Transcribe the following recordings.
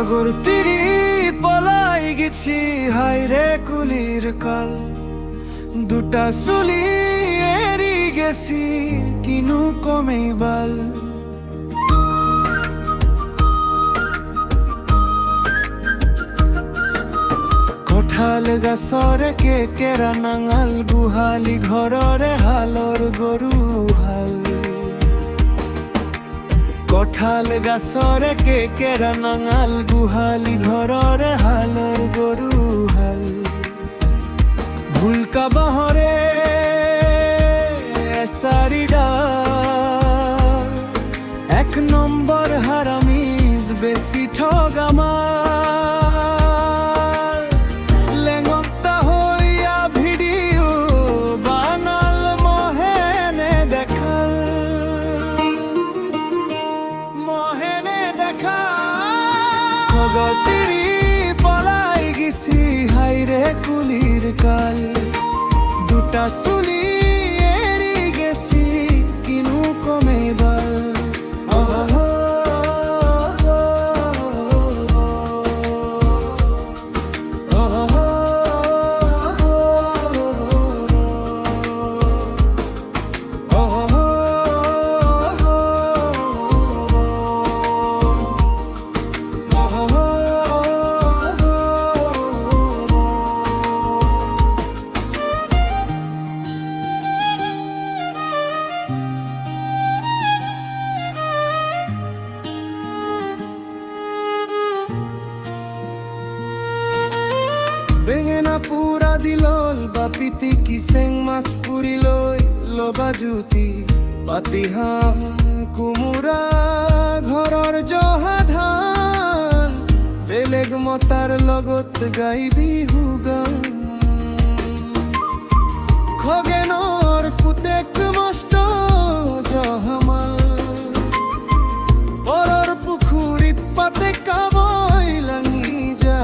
আগর তিরি পলাই গেছি হাইরে কুলির কাল দুটা চুলি এরি গেছি কিনু কমে বাল কঠাল গাছরে কেকেরা নাঙাল গুহালি ঘররে হালর গরু হাল কঠাল গাছরে কেকেরা নাঙাল গুহালি ঘররে হালর গরু হাল ভুলকা বাহরে সারিডা এক নম্বর হারামিজ বেশি ঠগামা তিরি পলাই গেছি হাইরে কুলির কাল দুটা চুলি এরি গেছি কিনু কমে বাল বেঙেনা পুরা দিলল বাপিতি কিসেং মাছ পুরি লই লবা জুতি পাতিহা কুমুরা ঘৰৰ জহা ধান বেলেগ মতাৰ লগত গাই বিহু গান খগেনৰ পুতেক মস্ত জহমাল পৰৰ পুখুৰীত পাতে কাবই লাঙি যা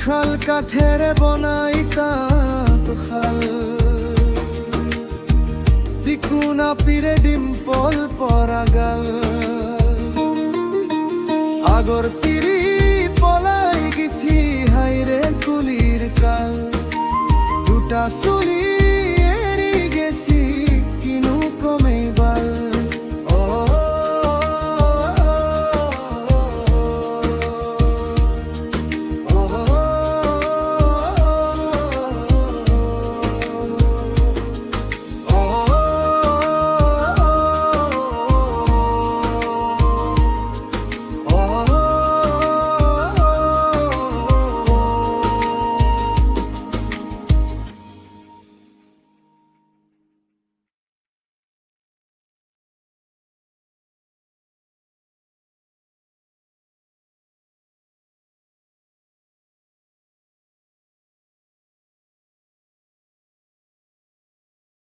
শাল কাঠেৰে বনাই কাঠ খাল সিকুনা পিৰে ডিম্পল পৰা গাল আগৰ